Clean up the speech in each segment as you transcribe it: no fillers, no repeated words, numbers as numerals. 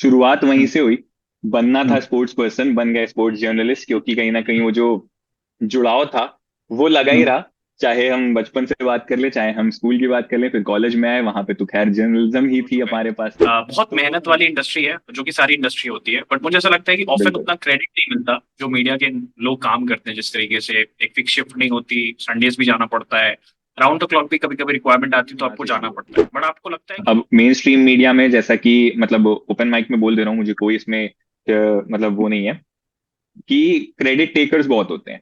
शुरुआत वहीं हम्म, से हुई। बनना था हम्म, स्पोर्ट्स पर्सन, बन गए स्पोर्ट्स जर्नलिस्ट, क्योंकि कहीं ना कहीं वो जो जुड़ाव था वो लगा ही हम्म। रहा। चाहे हम बचपन से बात कर ले, चाहे हम स्कूल की बात कर ले, फिर कॉलेज में आए, वहां पे तो खैर जर्नलिज्म ही हो थी चुका है। हमारे पास। बहुत तो मेहनत वाली इंडस्ट्री है जो कि सारी इंडस्ट्री होती है, बट मुझे ऐसा लगता है कि ऑफन बिल्कुल। उतना क्रेडिट नहीं मिलता जो मीडिया के लोग काम करते हैं। जिस तरीके से एक फिक्स शिफ्ट नहीं होती, संडेज भी जाना पड़ता है, राउंड द क्लॉक भी कभी कभी रिक्वायरमेंट आती है तो यहाँ आपको से जाना शुरू पड़ता है। होती बट आपको लगता है है। कि अब मेन स्ट्रीम मीडिया में, जैसा कि मतलब ओपन माइक में बोल दे रहा हूँ, मुझे कोई इसमें मतलब वो नहीं है कि क्रेडिट टेकर्स बहुत होते हैं।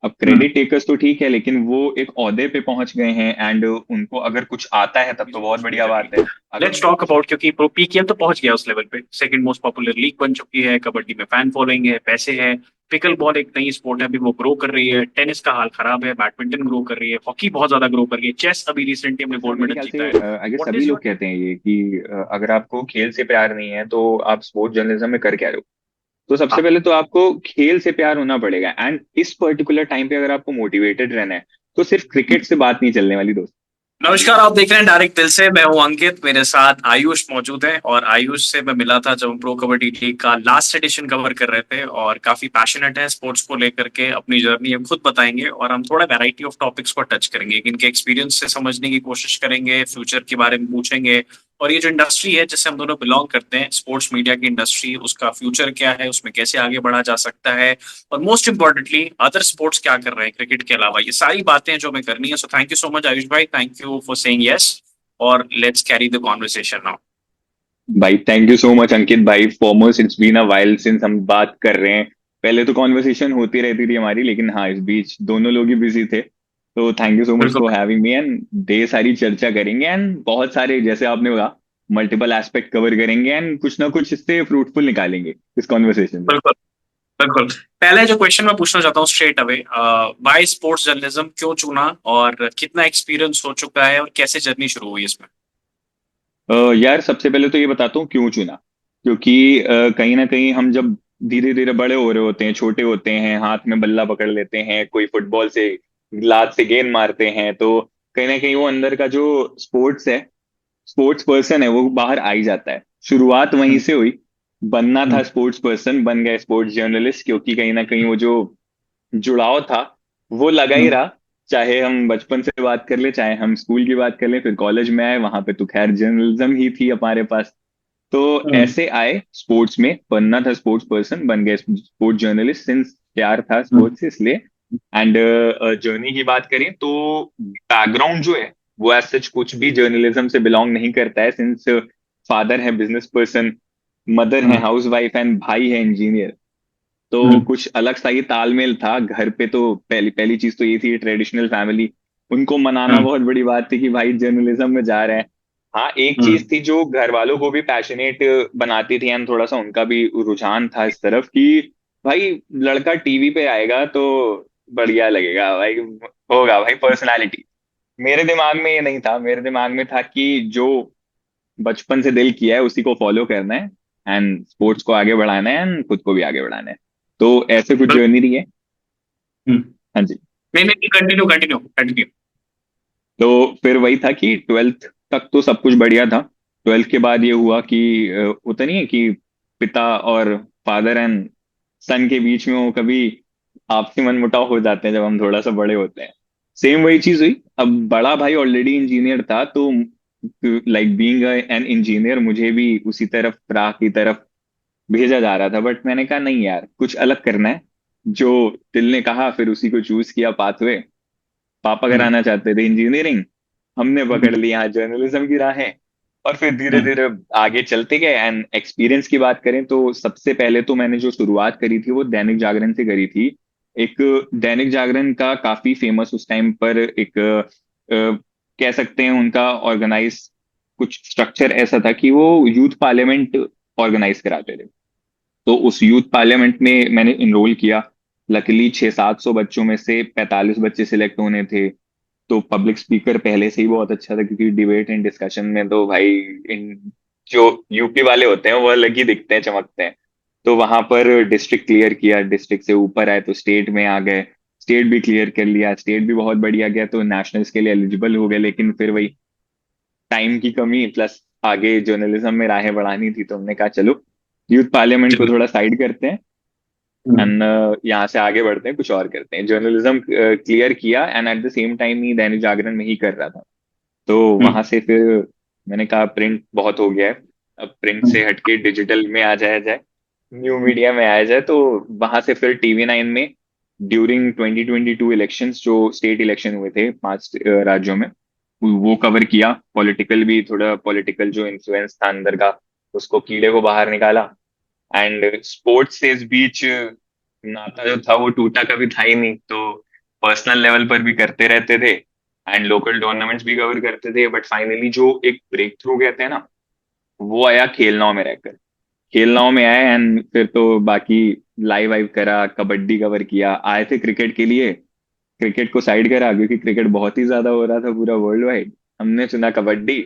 अब हम्म, क्रेडिट टेकर्स तो ठीक है, लेकिन वो एक ओहदे पे पहुंच गए हैं एंड उनको अगर कुछ आता है तब तो बहुत स्पोर्ट्स में बढ़िया जर्नी, बात है। अगर लेट्स उनको टॉक कुछ अबाउट, क्योंकि प्रो पीकेएल तो पहुंच गया उस लेवल पे, सेकंड मोस्ट पॉपुलर लीग बन चुकी है, कबड्डी में फैन फॉलोइंग है, पैसे है। पिकल बॉल एक नई स्पोर्ट है, अभी वो ग्रो कर रही है। टेनिस का हाल खराब है, बैडमिंटन ग्रो कर रही है, हॉकी बहुत ज्यादा ग्रो कर रही है, चेस अभी रिसेंटली हमने जैसा गोल्ड मेरे मेडल ख्याल से जीता है। अगर व्हाट सभी इज लोग योर। कहते हैं ये कि अगर आपको खेल से प्यार नहीं है तो आप स्पोर्ट्स जर्नलिज्म में कर क्या रहे हो। तो सबसे हाँ, पहले तो आपको खेल से प्यार होना पड़ेगा, एंड इस पर्टिकुलर टाइम पे अगर आपको मोटिवेटेड रहना है तो सिर्फ क्रिकेट से बात नहीं चलने वाली दोस्त। नमस्कार, आप देख रहे हैं डायरेक्ट दिल से। मैं हूं अंकित, मेरे साथ आयुष मौजूद है। और आयुष से मैं मिला था जब हम प्रो कबड्डी लीग का लास्ट एडिशन कवर कर रहे थे, और काफी पैशनेट है स्पोर्ट्स को लेकर के। अपनी जर्नी हम खुद बताएंगे और हम थोड़ा वैरायटी ऑफ टॉपिक्स को टच करेंगे, इनके एक्सपीरियंस से समझने की कोशिश करेंगे, फ्यूचर के बारे में पूछेंगे। और ये जो इंडस्ट्री है जिससे हम दोनों बिलोंग करते हैं, स्पोर्ट्स मीडिया की इंडस्ट्री, उसका फ्यूचर क्या है, उसमें कैसे आगे बढ़ा जा सकता है, और मोस्ट इंपॉर्टेंटली अदर स्पोर्ट्स क्या कर रहे हैं क्रिकेट के अलावा, ये सारी बातें जो हमें करनी है। So thank you so much Ayush भाई, thank you for saying yes. और let's carry the conversation now. भाई thank you so much Ankit भाई, foremost it's been a while since हम बात कर रहे हैं। पहले तो कॉन्वर्सेशन होती रहती थी हमारी, लेकिन हाँ इस बीच दोनों लोग ही बिजी थे। तो थैंक यू सो मच बिल्कुल। फॉर हैविंग मी, एंड ढेर सारी चर्चा करेंगे एंड बहुत सारे, जैसे आपने कहा, मल्टीपल एस्पेक्ट कवर करेंगे एंड कुछ ना कुछ इससे फ्रूटफुल निकालेंगे इस कॉन्वर्सेशन से। बिल्कुल। बिल्कुल। पहले जो क्वेश्चन मैं पूछना चाहता हूँ straight away, by sports journalism क्यों चुना, और कितना एक्सपीरियंस हो चुका है, और कैसे जर्नी शुरू हुई इसमें। यार सबसे पहले तो ये बताता हूँ क्यों चुना। क्योंकि कहीं ना कहीं हम जब धीरे धीरे बड़े हो रहे होते हैं, छोटे होते हैं, हाथ में बल्ला पकड़ लेते हैं, कोई फुटबॉल से लात से गेंद मारते हैं, तो कहीं ना कहीं वो अंदर का जो स्पोर्ट्स है, स्पोर्ट्स पर्सन है, वो बाहर आ ही जाता है। शुरुआत वहीं हम्म, से हुई। बनना था हम्म, स्पोर्ट्स पर्सन, बन गए स्पोर्ट्स जर्नलिस्ट, क्योंकि कहीं ना कहीं वो जो जुड़ाव था वो लगा ही हम्म, रहा। चाहे हम बचपन से बात कर ले, चाहे हम स्कूल की बात कर ले, फिर कॉलेज में आए, वहां पे तो खैर जर्नलिज्म ही थी हमारे पास। तो हम्म, ऐसे आए स्पोर्ट्स में, बनना था स्पोर्ट्स पर्सन, बन गए स्पोर्ट्स जर्नलिस्ट, सिंस प्यार था हम्म, स्पोर्ट्स से इसलिए। एंड जर्नी की बात करें तो बैकग्राउंड जो है वो एज सच कुछ भी जर्नलिज्म से बिलोंग नहीं करता है, सिंस फादर है बिजनेस पर्सन, मदर है हम्म, हाउस वाइफ एंड भाई है इंजीनियर। तो हम्म, कुछ अलग सा ही तालमेल था घर पे। तो पहली पहली चीज तो ये थी, ट्रेडिशनल फैमिली, उनको मनाना हम्म, बहुत बड़ी बात थी कि भाई जर्नलिज्म में जा रहे हैं। हाँ एक हम्म, चीज थी जो घर वालों को भी पैशनेट बनाती थी, एंड थोड़ा सा उनका भी रुझान था इस तरफ कि भाई लड़का टीवी पे आएगा तो बढ़िया लगेगा भाई, होगा भाई पर्सनालिटी। मेरे दिमाग में ये नहीं था, मेरे दिमाग में था कि जो बचपन से दिल किया है उसी को फॉलो करना है, एंड स्पोर्ट्स को आगे बढ़ाना है एंड खुद को भी आगे बढ़ाना है। तो ऐसे कुछ बिल्कुल। जर्नी रही है। हम्म। हाँ जी। नहीं नहीं, कंटिन्यू कंटिन्यू कंटिन्यू। तो फिर वही था कि ट्वेल्थ तक तो सब कुछ बढ़िया था। ट्वेल्थ के बाद ये हुआ कि होता नहीं है कि पिता और फादर एंड सन के बीच में वो कभी आपसी मनमुटाव हो जाते हैं जब हम थोड़ा सा बड़े होते हैं। सेम वही चीज हुई। अब बड़ा भाई ऑलरेडी इंजीनियर था, तो लाइक बीइंग एन इंजीनियर मुझे भी उसी तरफ, राह की तरफ भेजा जा रहा था। बट मैंने कहा नहीं यार, कुछ अलग करना है। जो दिल ने कहा फिर उसी को चूज किया पाथवे। पापा हम्म, कराना चाहते थे इंजीनियरिंग, हमने हम्म, पकड़ ली यहाँ जर्नलिज्म की राहें। और फिर धीरे हम्म, धीरे आगे चलते गए। एंड एक्सपीरियंस की बात करें तो सबसे पहले तो मैंने जो शुरुआत करी थी वो दैनिक जागरण से करी थी। एक दैनिक जागरण का काफी फेमस उस टाइम पर एक कह सकते हैं उनका ऑर्गेनाइज कुछ स्ट्रक्चर ऐसा था कि वो यूथ पार्लियामेंट ऑर्गेनाइज कराते थे। तो उस यूथ पार्लियामेंट में मैंने इनरोल किया। लकीली 600-700 बच्चों में से 45 बच्चे सिलेक्ट होने थे। तो पब्लिक स्पीकर पहले से ही बहुत अच्छा था, क्योंकि डिबेट एंड डिस्कशन में तो भाई इन जो यूपी वाले होते हैं वो अलग ही दिखते हैं, चमकते हैं। तो वहां पर डिस्ट्रिक्ट क्लियर किया, डिस्ट्रिक्ट से ऊपर आए तो स्टेट में आ गए। स्टेट भी क्लियर कर लिया, स्टेट भी बहुत बढ़िया गया, तो नेशनल्स के लिए एलिजिबल हो गए। लेकिन फिर वही टाइम की कमी प्लस आगे जर्नलिज्म में राहें बढ़ानी थी, तो हमने कहा चलो यूथ पार्लियामेंट को चलो। थोड़ा साइड करते हैं हम्म। एंड यहाँ से आगे बढ़ते हैं, कुछ और करते हैं। जर्नलिज्म क्लियर किया and at the same time ही दैनिक जागरण में ही कर रहा था। तो हम्म। वहां से फिर मैंने कहा प्रिंट बहुत हो गया है, अब प्रिंट हम्म। से हटके डिजिटल में आ जाया जाए, न्यू मीडिया में आया जाए। तो वहां से फिर टीवी 9 में ड्यूरिंग 2022 इलेक्शंस, जो स्टेट इलेक्शन हुए थे 5 राज्यों में, वो कवर किया। पॉलिटिकल भी, थोड़ा पॉलिटिकल जो इन्फ्लुएंस था अंदर का, उसको, कीड़े को बाहर निकाला। एंड स्पोर्ट्स से इस बीच नाता जो था वो टूटा कभी था ही नहीं, तो पर्सनल लेवल पर भी करते रहते थे एंड लोकल टूर्नामेंट्स भी कवर करते थे। बट फाइनली जो एक ब्रेक थ्रू कहते हैं ना, वो आया खेलनाव में रहकर। खेलनाव में आए एंड फिर तो बाकी लाइव वाइव करा, कबड्डी कवर किया। आए थे क्रिकेट के लिए, क्रिकेट को साइड करा क्योंकि क्रिकेट बहुत ही ज्यादा हो रहा था पूरा वर्ल्ड वाइड। हमने चुना कबड्डी,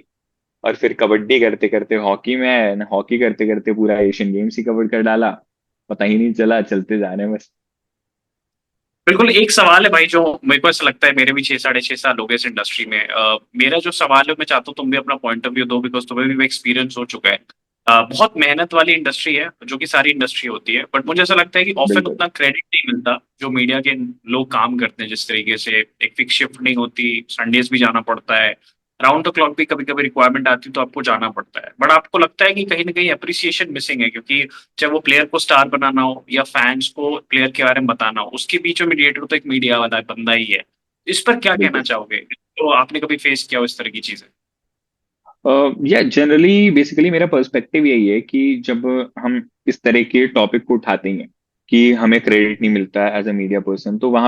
और फिर कबड्डी करते करते हॉकी में आए, हॉकी करते करते पूरा एशियन गेम्स ही कवर कर डाला। पता ही नहीं चला, चलते जा रहे हैं बस। बिल्कुल, एक सवाल है भाई जो मेरे को ऐसा लगता है, मेरे भी 6 साढ़े 6 साल हो गए इस इंडस्ट्री में। मेरा जो सवाल है मैं चाहता हूँ तुम भी अपना पॉइंट ऑफ व्यू दो, बिकॉज तुम्हें भी एक्सपीरियंस हो चुका है। बहुत मेहनत वाली इंडस्ट्री है, जो कि सारी इंडस्ट्री होती है, बट मुझे ऐसा लगता है कि ऑफन बिल्कुल उतना क्रेडिट नहीं मिलता जो मीडिया के लोग काम करते हैं। जिस तरीके से एक फिक्स शिफ्ट नहीं होती, संडेज भी जाना पड़ता है, राउंड द क्लॉक भी कभी कभी रिक्वायरमेंट आती है तो आपको जाना पड़ता है। बट आपको लगता है कि कहीं ना कहीं अप्रिसिएशन मिसिंग है, क्योंकि चाहे वो प्लेयर को स्टार बनाना हो या फैंस को प्लेयर के बारे में बताना हो, उसके बीच में मीडिएटर तो एक मीडिया वाला बंदा ही है। इस पर क्या कहना बिल्कुल। चाहोगे? तो आपने कभी फेस किया हो इस तरह की चीजें? या जनरली बेसिकली मेरा पर्सपेक्टिव यही है कि जब हम इस तरह के टॉपिक को उठाते हैं कि हमें क्रेडिट नहीं मिलता एज अ मीडिया पर्सन, तो वहां